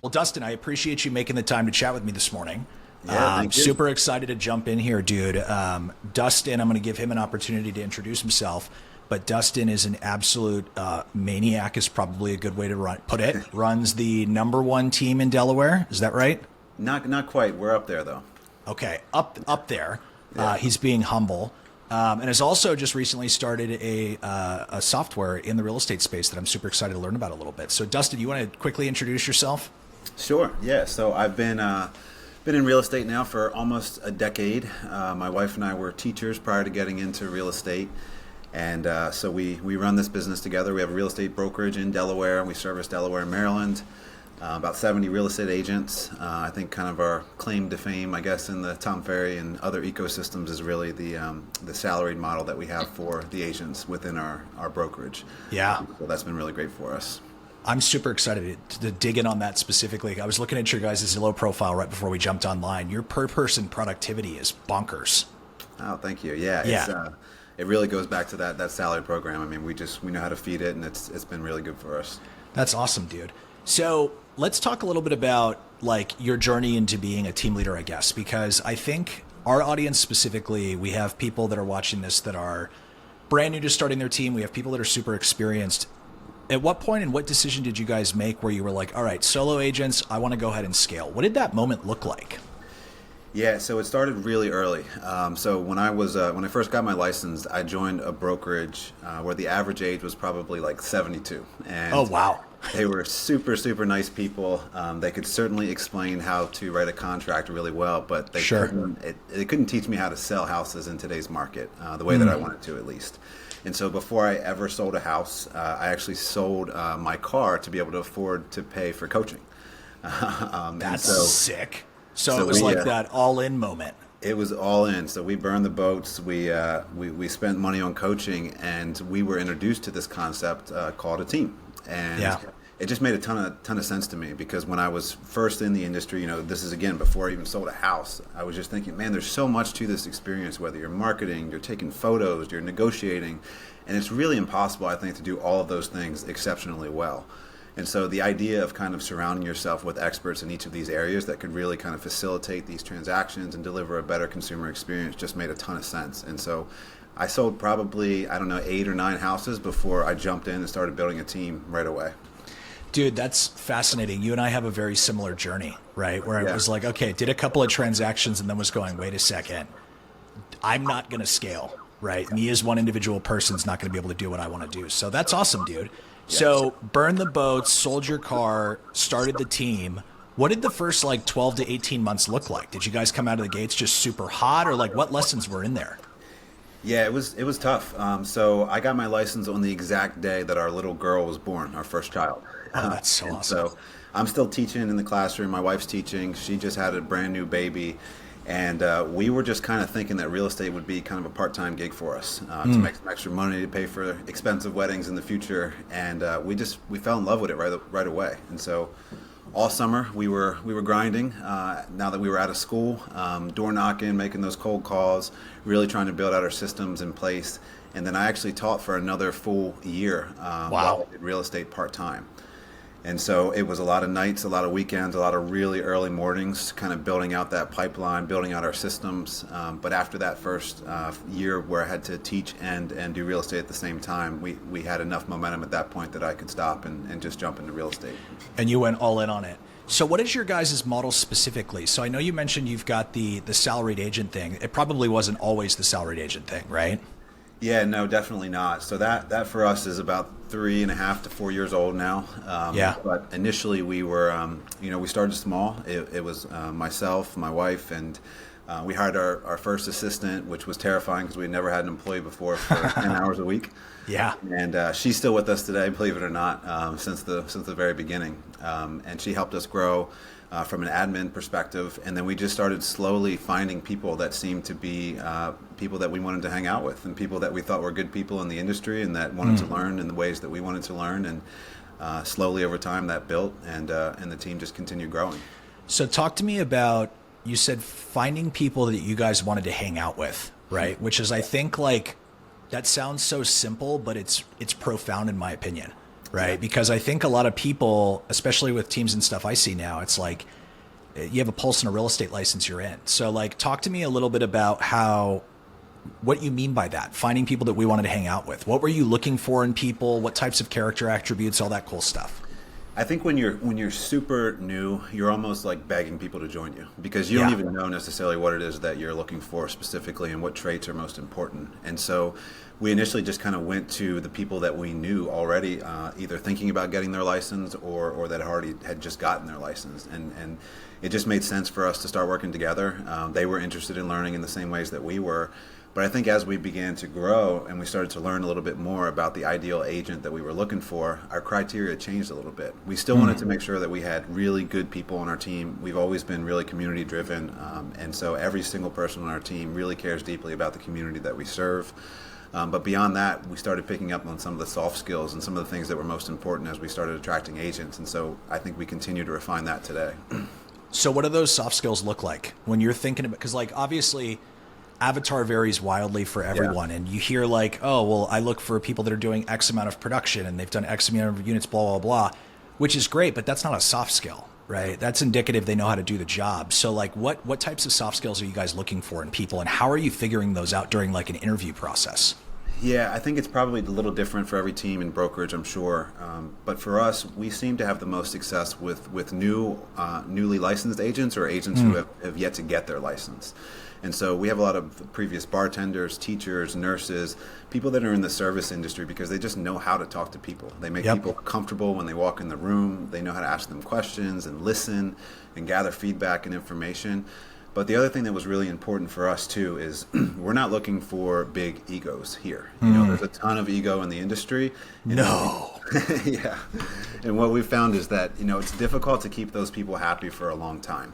Well, Dustin, I appreciate you making the time to chat with me this morning. Yeah, thank you. Super excited to jump in here, dude. Dustin, I'm going to give him an opportunity to introduce himself. But Dustin is an absolute maniac, is probably a good way to put it. Runs the number one team in Delaware. Is that right? Not quite. We're up there though. Okay, up there. Yeah. He's being humble. And has also just recently started a software in the real estate space that I'm super excited to learn about a little bit. So, Dustin, you want to quickly introduce yourself? Sure. Yeah. So I've been in real estate now for almost a decade. My wife and I were teachers prior to getting into real estate. And so we run this business together. We have a real estate brokerage in Delaware, and we service Delaware and Maryland. About 70 real estate agents. I think kind of our claim to fame, I guess, in the Tom Ferry and other ecosystems is really the salaried model that we have for the agents within our brokerage. Yeah. So that's been really great for us. I'm super excited to dig in on that specifically. I was looking at your guys' Zillow profile right before we jumped online. Your per person productivity is bonkers. Oh, thank you. Yeah. Yeah. It really goes back to that salary program. I mean, we know how to feed it, and it's been really good for us. That's awesome, dude. So let's talk a little bit about like your journey into being a team leader, I guess, because I think our audience specifically, we have people that are watching this that are brand new to starting their team. We have people that are super experienced. At what point and what decision did you guys make where you were like, all right, solo agents, I want to go ahead and scale? What did that moment look like? Yeah, so it started really early. So when I first got my license, I joined a brokerage where the average age was probably like 72. And Oh, wow. they were super, super nice people. They could certainly explain how to write a contract really well, but Sure. they couldn't teach me how to sell houses in today's market the way that I wanted to, at least. And so before I ever sold a house, I actually sold my car to be able to afford to pay for coaching. That's and so, sick. So so it was we, like that all in moment. It was all in. So we burned the boats. We spent money on coaching, and we were introduced to this concept called a team. And Yeah. it just made a ton of sense to me, because when I was first in the industry, this is again before I even sold a house, I was just thinking, man, there's so much to this experience, whether you're marketing, you're taking photos, you're negotiating, and it's really impossible, I think, to do all of those things exceptionally well. And so the idea of kind of surrounding yourself with experts in each of these areas that could really kind of facilitate these transactions and deliver a better consumer experience just made a ton of sense. And so I sold probably, I don't know, 8 or 9 houses before I jumped in and started building a team right away. Dude, that's fascinating. You and I have a very similar journey, right? Where it Yeah. was like, okay, did a couple of transactions and then was going, wait a second, I'm not going to scale, right? Me as one individual person's not going to be able to do what I want to do. So that's awesome, dude. So burn the boats, sold your car, started the team. What did the first like 12 to 18 months look like? Did you guys come out of the gates just super hot, or like what lessons were in there? Yeah, it was tough. So I got my license on the exact day that our little girl was born, our first child. Oh, that's so And awesome. so I'm still teaching in the classroom. My wife's teaching. She just had a brand new baby. And we were just kind of thinking that real estate would be kind of a part-time gig for us to make some extra money to pay for expensive weddings in the future. And we fell in love with it right away. And so all summer we were grinding. Now that we were out of school, door knocking, making those cold calls, really trying to build out our systems in place. And then I actually taught for another full year while I did real estate part-time. And so it was a lot of nights, a lot of weekends, a lot of really early mornings, kind of building out that pipeline, building out our systems. But after that first year where I had to teach and do real estate at the same time, we had enough momentum at that point that I could stop and just jump into real estate. And you went all in on it. So what is your guys' model specifically? So I know you mentioned you've got the salaried agent thing. It probably wasn't always the salaried agent thing, right? Yeah, no, definitely not. So that for us is about 3.5 to 4 years old now. Yeah. But initially we were, we started small. It was myself, my wife, and we hired our first assistant, which was terrifying because we had never had an employee before for 10 hours a week. Yeah. And she's still with us today, believe it or not, since the very beginning. And she helped us grow from an admin perspective, and then we just started slowly finding people that seemed to be people that we wanted to hang out with, and people that we thought were good people in the industry and that wanted to learn in the ways that we wanted to learn. And slowly over time that built, and the team just continued growing. So talk to me about, you said finding people that you guys wanted to hang out with, right? Which is, I think, like, that sounds so simple, but it's profound in my opinion. right? Yeah. Because I think a lot of people, especially with teams and stuff I see now, it's like you have a pulse and a real estate license you're in. So like talk to me a little bit about what you mean by that, finding people that we wanted to hang out with. What were you looking for in people? What types of character attributes, all that cool stuff? I think when you're super new, you're almost like begging people to join you because you don't even know necessarily what it is that you're looking for specifically and what traits are most important. And so we initially just kind of went to the people that we knew already, either thinking about getting their license or that already had just gotten their license. And it just made sense for us to start working together. They were interested in learning in the same ways that we were. But I think as we began to grow and we started to learn a little bit more about the ideal agent that we were looking for, our criteria changed a little bit. We still wanted to make sure that we had really good people on our team. We've always been really community driven. And so every single person on our team really cares deeply about the community that we serve. But beyond that, we started picking up on some of the soft skills and some of the things that were most important as we started attracting agents. And so I think we continue to refine that today. So what do those soft skills look like when you're thinking about, because like obviously avatar varies wildly for everyone. And you hear like, oh, well, I look for people that are doing X amount of production and they've done X amount of units, blah, blah, blah, which is great, but that's not a soft skill, right? That's indicative they know how to do the job. So like what types of soft skills are you guys looking for in people and how are you figuring those out during like an interview process? Yeah, I think it's probably a little different for every team in brokerage, I'm sure. But for us, we seem to have the most success with newly licensed agents or agents who have yet to get their license. And so we have a lot of previous bartenders, teachers, nurses, people that are in the service industry because they just know how to talk to people. They make people comfortable when they walk in the room. They know how to ask them questions and listen and gather feedback and information. But the other thing that was really important for us too is we're not looking for big egos here. You know, there's a ton of ego in the industry. Yeah. And what we found is that, you know, it's difficult to keep those people happy for a long time.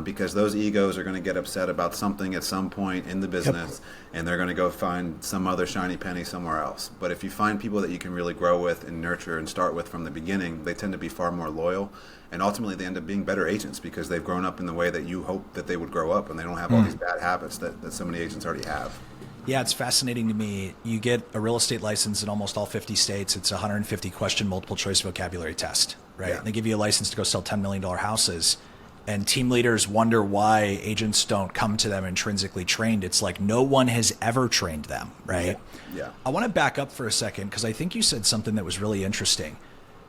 Because those egos are going to get upset about something at some point in the business and they're going to go find some other shiny penny somewhere else. But if you find people that you can really grow with and nurture and start with from the beginning, they tend to be far more loyal. And ultimately, they end up being better agents because they've grown up in the way that you hope that they would grow up and they don't have all these bad habits that so many agents already have. Yeah, it's fascinating to me. You get a real estate license in almost all 50 states. It's a 150 question multiple choice vocabulary test, right? Yeah. And they give you a license to go sell $10 million houses. And team leaders wonder why agents don't come to them intrinsically trained. It's like no one has ever trained them, right? Yeah. I want to back up for a second because I think you said something that was really interesting.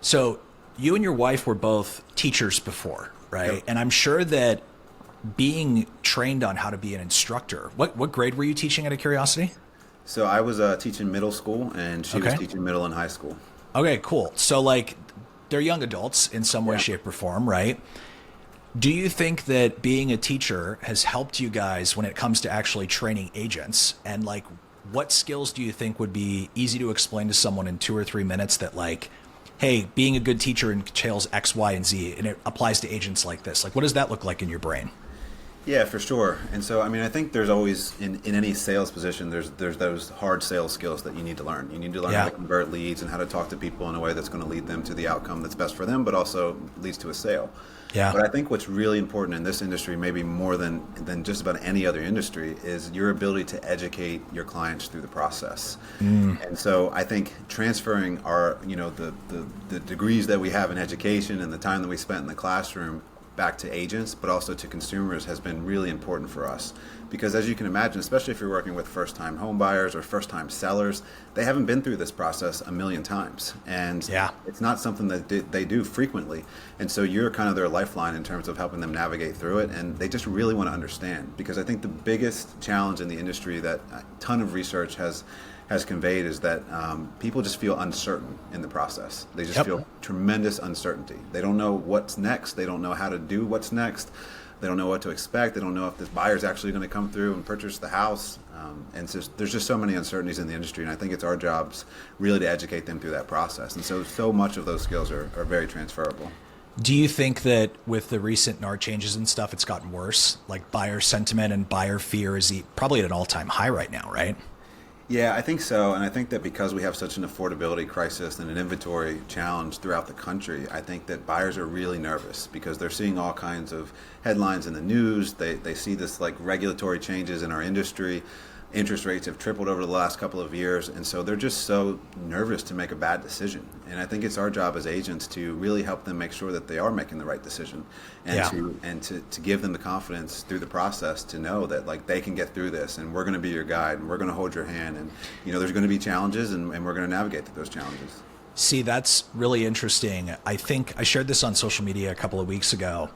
So you and your wife were both teachers before, right? Yep. And I'm sure that being trained on how to be an instructor, what grade were you teaching out of curiosity? So I was teaching middle school and she was teaching middle and high school. Okay, cool. So like they're young adults in some way, shape, or form, right? Do you think that being a teacher has helped you guys when it comes to actually training agents? And like, what skills do you think would be easy to explain to someone in 2 or 3 minutes that like, hey, being a good teacher entails X, Y, and Z, and it applies to agents like this? Like, what does that look like in your brain? Yeah, for sure. And so, I mean, I think there's always, in any sales position, there's those hard sales skills that you need to learn. You need to learn how to convert leads and how to talk to people in a way that's going to lead them to the outcome that's best for them, but also leads to a sale. Yeah. But I think what's really important in this industry, maybe more than just about any other industry, is your ability to educate your clients through the process. And so I think transferring our, you know, the degrees that we have in education and the time that we spent in the classroom back to agents, but also to consumers has been really important for us. Because as you can imagine, especially if you're working with first-time home buyers or first-time sellers, they haven't been through this process a million times. And it's not something that they do frequently. And so you're kind of their lifeline in terms of helping them navigate through it. And they just really want to understand. Because I think the biggest challenge in the industry that a ton of research has conveyed is that people just feel uncertain in the process. They just feel tremendous uncertainty. They don't know what's next. They don't know how to do what's next. They don't know what to expect. They don't know if this buyer's actually going to come through and purchase the house. And there's just so many uncertainties in the industry. And I think it's our jobs really to educate them through that process. And so much of those skills are very transferable. Do you think that with the recent NAR changes and stuff, it's gotten worse? Like buyer sentiment and buyer fear is probably at an all-time high right now, right? Yeah, I think so. And I think that because we have such an affordability crisis and an inventory challenge throughout the country, I think that buyers are really nervous because they're seeing all kinds of headlines in the news. They see this like regulatory changes in our industry. Interest rates have tripled over the last couple of years, and so they're just so nervous to make a bad decision. And I think it's our job as agents to really help them make sure that they are making the right decision, and to give them the confidence through the process to know that like they can get through this, and we're going to be your guide, and we're going to hold your hand, and there's going to be challenges, and we're going to navigate through those challenges. See, that's really interesting. I think I shared this on social media a couple of weeks ago.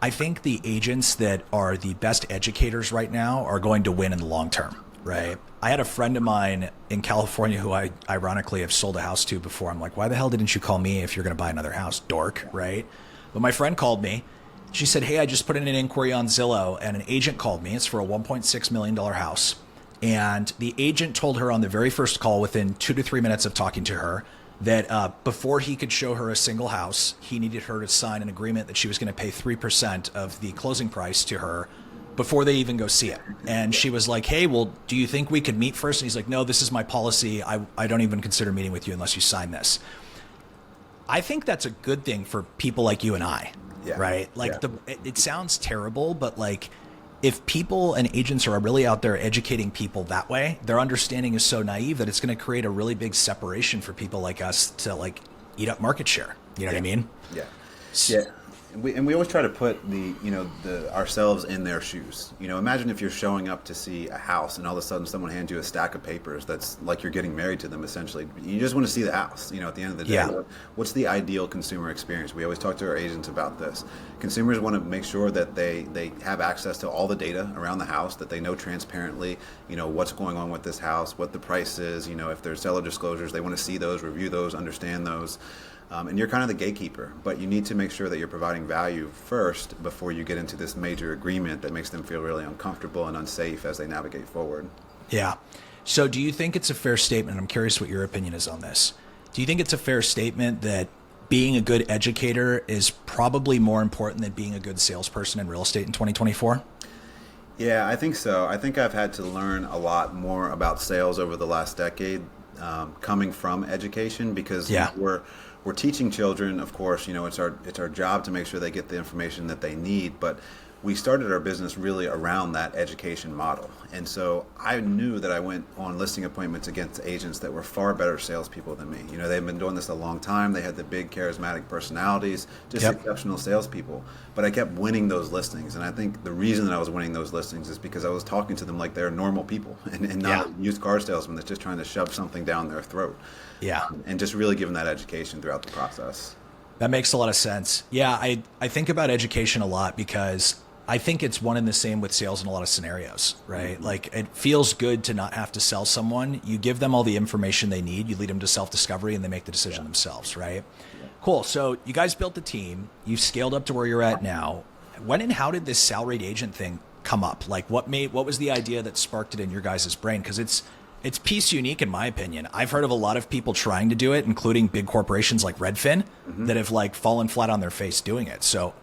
I think the agents that are the best educators right now are going to win in the long term. Right. I had a friend of mine in California who I ironically have sold a house to before. I'm like, why the hell didn't you call me if you're going to buy another house, dork? Right. But my friend called me. She said, hey, I just put in an inquiry on Zillow and an agent called me. It's for a $1.6 million house. And the agent told her on the very first call, within 2 to 3 minutes of talking to her, that before he could show her a single house, he needed her to sign an agreement that she was going to pay 3% of the closing price to her before they even go see it. And she was like, hey, well, do you think we could meet first? And he's like, no, this is my policy. I don't even consider meeting with you unless you sign this. I think that's a good thing for people like you and I, right? Like it sounds terrible, but like if people and agents are really out there educating people that way, their understanding is so naive that it's going to create a really big separation for people like us to like eat up market share. You know what I mean? Yeah. We always try to put ourselves in their shoes. Imagine if you're showing up to see a house and all of a sudden someone hands you a stack of papers that's like you're getting married to them essentially. You just want to see the house. At the end of the day, what's the ideal consumer experience? We always talk to our agents about this. Consumers want to make sure that they have access to all the data around the house, that they know transparently, what's going on with this house, what the price is. If there's seller disclosures, they want to see those, review those, understand those. And you're kind of the gatekeeper, but you need to make sure that you're providing value first before you get into this major agreement that makes them feel really uncomfortable and unsafe as they navigate forward. Yeah. So do you think it's a fair statement? I'm curious what your opinion is on this. Do you think it's a fair statement that being a good educator is probably more important than being a good salesperson in real estate in 2024? Yeah, I think so. I think I've had to learn a lot more about sales over the last decade, coming from education, because we're teaching children, of course, it's our job to make sure they get the information that they need, but we started our business really around that education model. And so I knew that I went on listing appointments against agents that were far better salespeople than me. They've been doing this a long time. They had the big charismatic personalities, just exceptional salespeople. But I kept winning those listings. And I think the reason that I was winning those listings is because I was talking to them like they're normal people and not a used car salesman that's just trying to shove something down their throat. And just really giving that education throughout the process. That makes a lot of sense. Yeah, I think about education a lot because I think it's one and the same with sales in a lot of scenarios, right? Mm-hmm. Like it feels good to not have to sell someone. You give them all the information they need. You lead them to self-discovery and they make the decision themselves, right? Yeah. Cool. So you guys built the team. You've scaled up to where you're at now. When and how did this salaried agent thing come up? Like what was the idea that sparked it in your guys' brain? Because it's piece unique in my opinion. I've heard of a lot of people trying to do it, including big corporations like Redfin, that have like fallen flat on their face doing it. So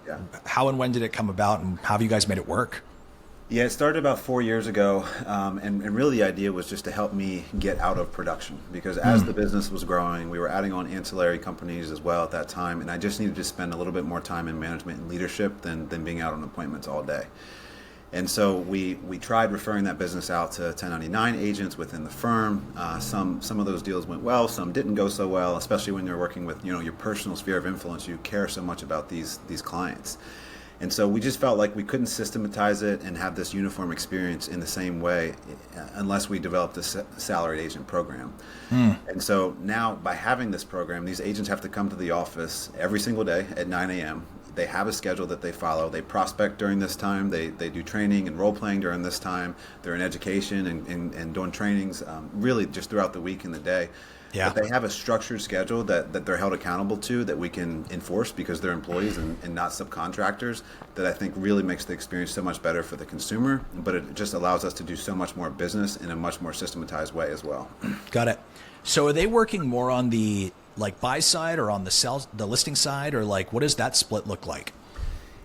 how and when did it come about, and how have you guys made it work? Yeah, it started about 4 years ago, and really the idea was just to help me get out of production, because as the business was growing, we were adding on ancillary companies as well at that time, and I just needed to spend a little bit more time in management and leadership than being out on appointments all day. And so we tried referring that business out to 1099 agents within the firm. Some of those deals went well, some didn't go so well, especially when you're working with your personal sphere of influence. You care so much about these clients. And so we just felt like we couldn't systematize it and have this uniform experience in the same way unless we developed a salaried agent program. And so now by having this program, these agents have to come to the office every single day at 9 a.m. They have a schedule that they follow. They prospect during this time. They do training and role playing during this time. They're in education and doing trainings really just throughout the week and the day. Yeah. But they have a structured schedule that they're held accountable to, that we can enforce because they're employees and not subcontractors, that I think really makes the experience so much better for the consumer, but it just allows us to do so much more business in a much more systematized way as well. Got it. So are they working more on the buy side or on the listing side, or what does that split look like?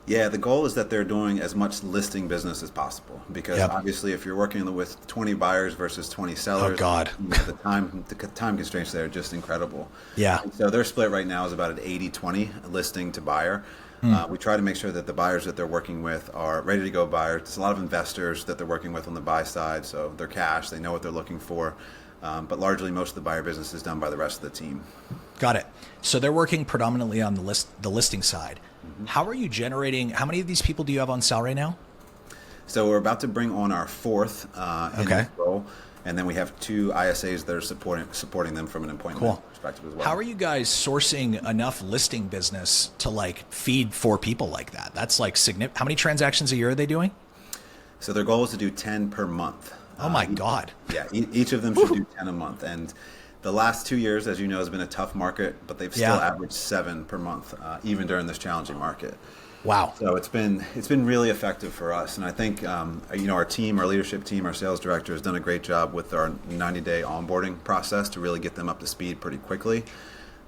Yeah, the goal is that they're doing as much listing business as possible because obviously if you're working with 20 buyers versus 20 sellers, Oh God. the time constraints there are just incredible. Yeah. And so their split right now is about an 80-20 listing to buyer. We try to make sure that the buyers that they're working with are ready to go buyers. There's a lot of investors that they're working with on the buy side, so they're cash, they know what they're looking for. But largely most of the buyer business is done by the rest of the team. Got it. So they're working predominantly on the listing side. How are you generating? How many of these people do you have on salary now? So we're about to bring on our fourth in this role, and then we have 2 ISAs that are supporting them from an appointment perspective as well. How are you guys sourcing enough listing business to like feed 4 people like that? That's like significant. How many transactions a year are they doing? So their goal is to do 10 per month. Oh my God. Yeah, each of them should do 10 a month. And the last 2 years, as you know, has been a tough market, but they've still averaged 7 per month, even during this challenging market. Wow. So it's been really effective for us. And I think, our team, our leadership team, our sales director has done a great job with our 90-day onboarding process to really get them up to speed pretty quickly.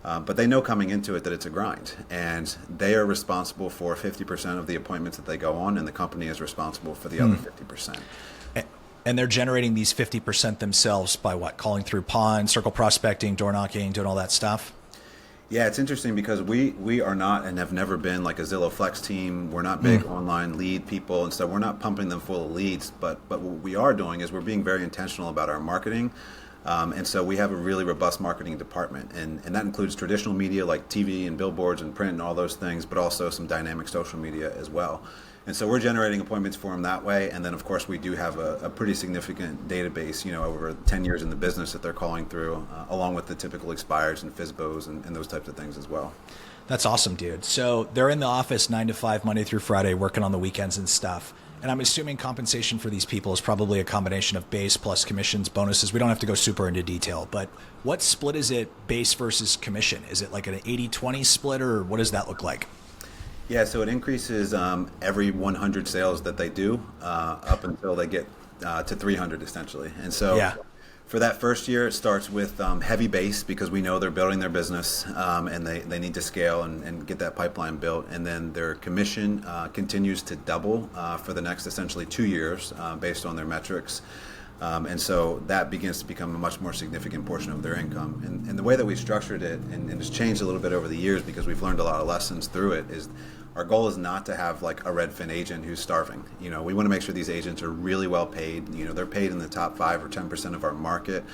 But they know coming into it that it's a grind, and they are responsible for 50% of the appointments that they go on, and the company is responsible for the other 50%. And they're generating these 50% themselves by what? Calling through pond, circle prospecting, door knocking, doing all that stuff? Yeah, it's interesting because we are not and have never been like a Zillow Flex team. We're not big online lead people and stuff. We're not pumping them full of leads, but what we are doing is we're being very intentional about our marketing. And so we have a really robust marketing department, and that includes traditional media like TV and billboards and print and all those things, but also some dynamic social media as well. And so we're generating appointments for them that way. And then, of course, we do have a pretty significant database, over 10 years in the business that they're calling through, along with the typical expireds and FSBOs and those types of things as well. That's awesome, dude. So they're in the office 9 to 5, Monday through Friday, working on the weekends and stuff. And I'm assuming compensation for these people is probably a combination of base plus commissions, bonuses. We don't have to go super into detail, but what split is it, base versus commission? Is it like an 80-20 split, or what does that look like? Yeah, so it increases every 100 sales that they do up until they get to 300 essentially. And so for that first year, it starts with heavy base because we know they're building their business and they need to scale and get that pipeline built. And then their commission continues to double for the next essentially 2 years based on their metrics. And so that begins to become a much more significant portion of their income. And the way that we structured it, and it's changed a little bit over the years because we've learned a lot of lessons through it, is our goal is not to have like a Redfin agent who's starving. We want to make sure these agents are really well paid. They're paid in the top 5 or 10% of our market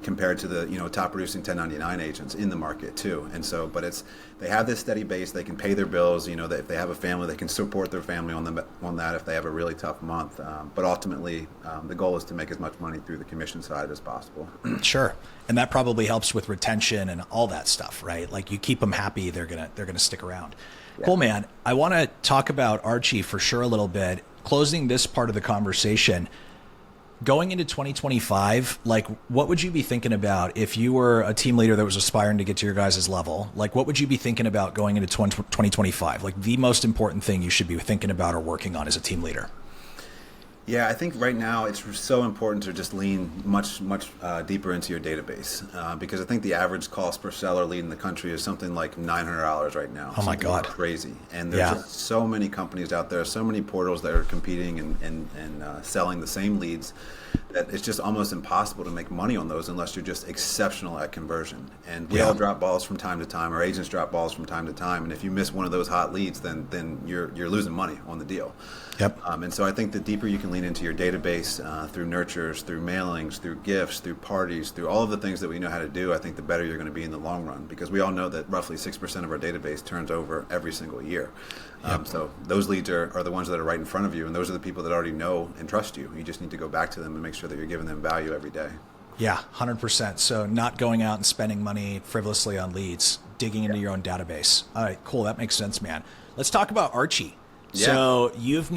compared to the top producing 1099 agents in the market too. And so, but they have this steady base. They can pay their bills. That if they have a family, they can support their family on that if they have a really tough month. But ultimately, the goal is to make as much money through the commission side as possible. Sure. And that probably helps with retention and all that stuff, right? Like you keep them happy, they're gonna stick around. Yeah. Cool, man. I want to talk about Archie for sure a little bit. Closing this part of the conversation, going into 2025, like what would you be thinking about if you were a team leader that was aspiring to get to your guys' level? Like what would you be thinking about going into 2025? Like the most important thing you should be thinking about or working on as a team leader? Yeah, I think right now it's so important to just lean much deeper into your database because I think the average cost per seller lead in the country is something like $900 right now. Oh my God. Crazy. And there's just so many companies out there, so many portals that are competing and selling the same leads that it's just almost impossible to make money on those unless you're just exceptional at conversion. And we all drop balls from time to time. Our agents drop balls from time to time. And if you miss one of those hot leads, then you're losing money on the deal. Yep. And so I think the deeper you can lean into your database through nurtures, through mailings, through gifts, through parties, through all of the things that we know how to do, I think the better you're going to be in the long run because we all know that roughly 6% of our database turns over every single year. So those leads are the ones that are right in front of you, and those are the people that already know and trust you. You just need to go back to them and make sure that you're giving them value every day. Yeah, 100%. So not going out and spending money frivolously on leads, digging into your own database. All right, cool. That makes sense, man. Let's talk about Archie. Yeah. So you've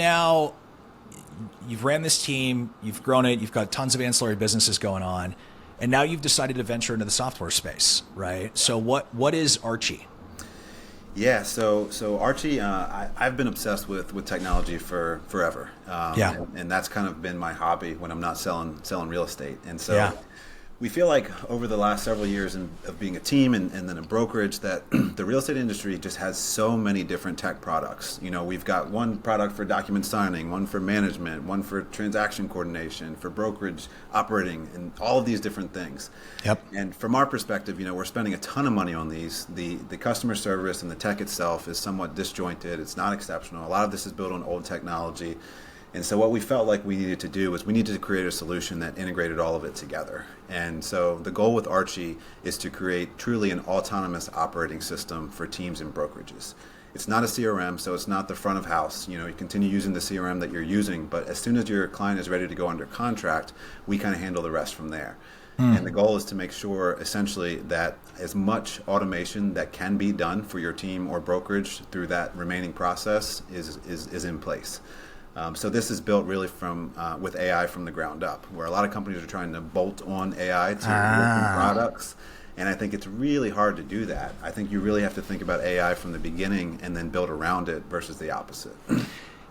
ran this team, you've grown it, you've got tons of ancillary businesses going on, and now you've decided to venture into the software space, right? So what is Archie? Yeah, so Archie, I've been obsessed with technology for forever. And that's kind of been my hobby when I'm not selling real estate. And so We feel like over the last several years of being a team and then a brokerage that the real estate industry just has so many different tech products. We've got one product for document signing, one for management, one for transaction coordination, for brokerage operating, and all of these different things. Yep. And from our perspective, we're spending a ton of money on these. The customer service and the tech itself is somewhat disjointed. It's not exceptional. A lot of this is built on old technology. And so what we felt like we needed to do was we needed to create a solution that integrated all of it together. And so the goal with Archie is to create truly an autonomous operating system for teams and brokerages. It's not a CRM, so it's not the front of house. You continue using the CRM that you're using, but as soon as your client is ready to go under contract, we kind of handle the rest from there. And the goal is to make sure essentially that as much automation that can be done for your team or brokerage through that remaining process is in place. So this is built really with AI from the ground up, where a lot of companies are trying to bolt on AI to existing products. And I think it's really hard to do that. I think you really have to think about AI from the beginning and then build around it versus the opposite.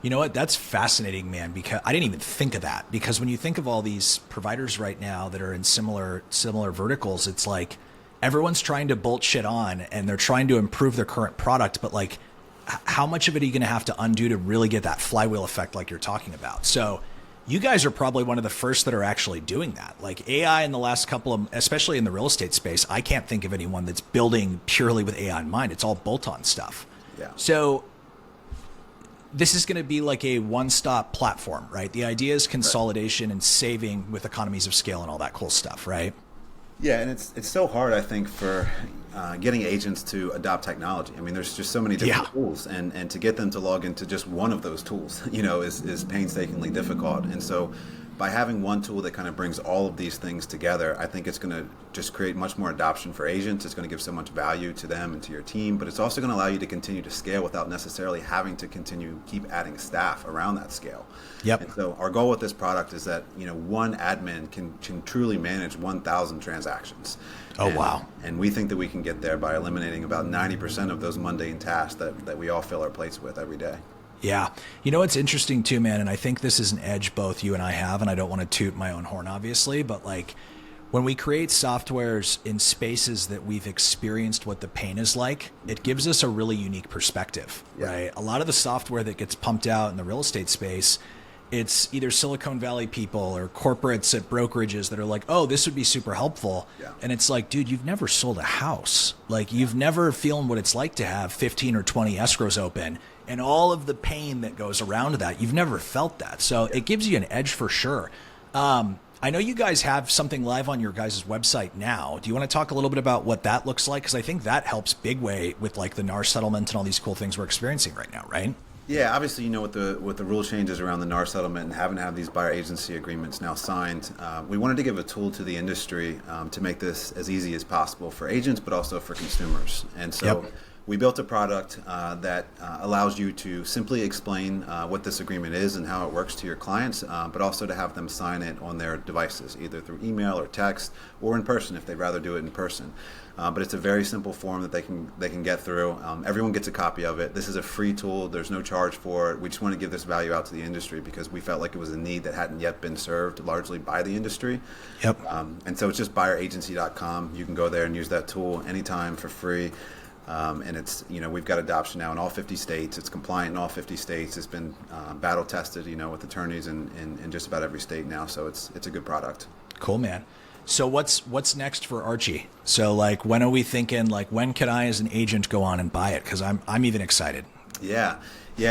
You know what? That's fascinating, man, because I didn't even think of that. Because when you think of all these providers right now that are in similar verticals, it's like everyone's trying to bolt shit on and they're trying to improve their current product, but like, how much of it are you going to have to undo to really get that flywheel effect like you're talking about? So you guys are probably one of the first that are actually doing that. Like AI in the last couple of, especially in the real estate space, I can't think of anyone that's building purely with AI in mind. It's all bolt-on stuff. Yeah. So this is going to be like a one-stop platform, right? The idea is consolidation and saving with economies of scale and all that cool stuff, right? Yeah, and it's so hard, I think, for getting agents to adopt technology. I mean, there's just so many different tools, and to get them to log into just one of those tools, is painstakingly difficult. And so by having one tool that kind of brings all of these things together, I think it's going to just create much more adoption for agents. It's going to give so much value to them and to your team, but it's also going to allow you to continue to scale without necessarily having to keep adding staff around that scale. Yep. And so our goal with this product is that one admin can truly manage 1,000 transactions. Wow. And we think that we can get there by eliminating about 90% of those mundane tasks that we all fill our plates with every day. Yeah. You know, what's interesting too, man, and I think this is an edge both you and I have, and I don't want to toot my own horn, obviously, but like when we create softwares in spaces that we've experienced what the pain is like, it gives us a really unique perspective, right? A lot of the software that gets pumped out in the real estate space, it's either Silicon Valley people or corporates at brokerages that are like, oh, this would be super helpful. Yeah. And it's like, dude, you've never sold a house. Like you've never feeling what it's like to have 15 or 20 escrows open and all of the pain that goes around that. You've never felt that. So it gives you an edge for sure. I know you guys have something live on your guys' website now. Do you want to talk a little bit about what that looks like? Because I think that helps big way with like the NAR settlement and all these cool things we're experiencing right now, right? Yeah, obviously, with the rule changes around the NAR settlement and having to have these buyer agency agreements now signed, we wanted to give a tool to the industry to make this as easy as possible for agents, but also for consumers. And so we built a product that allows you to simply explain what this agreement is and how it works to your clients, but also to have them sign it on their devices, either through email or text or in person if they'd rather do it in person. But it's a very simple form that they can get through. Everyone gets a copy of it. This is a free tool. There's no charge for it. We just want to give this value out to the industry because we felt like it was a need that hadn't yet been served largely by the industry. Yep. And so it's just buyeragency.com. You can go there and use that tool anytime for free. And it's, we've got adoption now in all 50 states. It's compliant in all 50 states. It's been battle tested, with attorneys in just about every state now. So it's a good product. Cool, man. So what's next for Archie? So like, when are we thinking, like, when can I as an agent go on and buy it? Because I'm even excited. Yeah,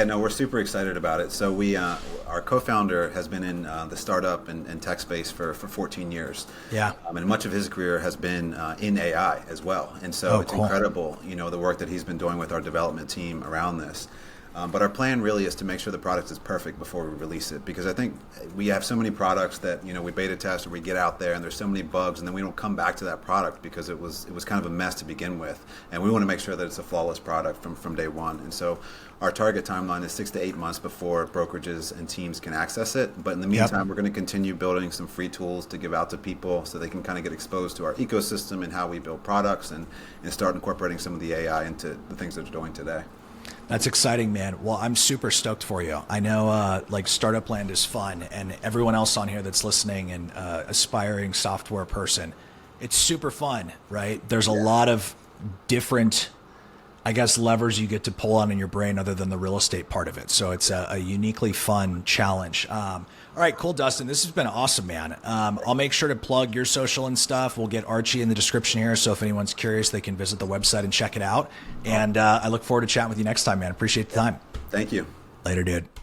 no, we're super excited about it. So we, our co-founder has been in the startup and tech space for 14 years. Yeah. And much of his career has been in AI as well. And so it's cool. Incredible, the work that he's been doing with our development team around this. But our plan really is to make sure the product is perfect before we release it, because I think we have so many products that we beta test or we get out there and there's so many bugs and then we don't come back to that product because it was kind of a mess to begin with, and we want to make sure that it's a flawless product from day one. And so our target timeline is 6 to 8 months before brokerages and teams can access it. But in the meantime, we're going to continue building some free tools to give out to people so they can kind of get exposed to our ecosystem and how we build products and start incorporating some of the AI into the things that they're doing today. That's exciting, man. Well, I'm super stoked for you. I know like Startup Land is fun, and everyone else on here that's listening and aspiring software person, it's super fun, right? There's a lot of different, I guess, levers you get to pull on in your brain other than the real estate part of it. So it's a uniquely fun challenge. All right, cool, Dustin. This has been awesome, man. I'll make sure to plug your social and stuff. We'll get Archie in the description here. So if anyone's curious, they can visit the website and check it out. And I look forward to chatting with you next time, man. Appreciate the time. Thank you. Later, dude.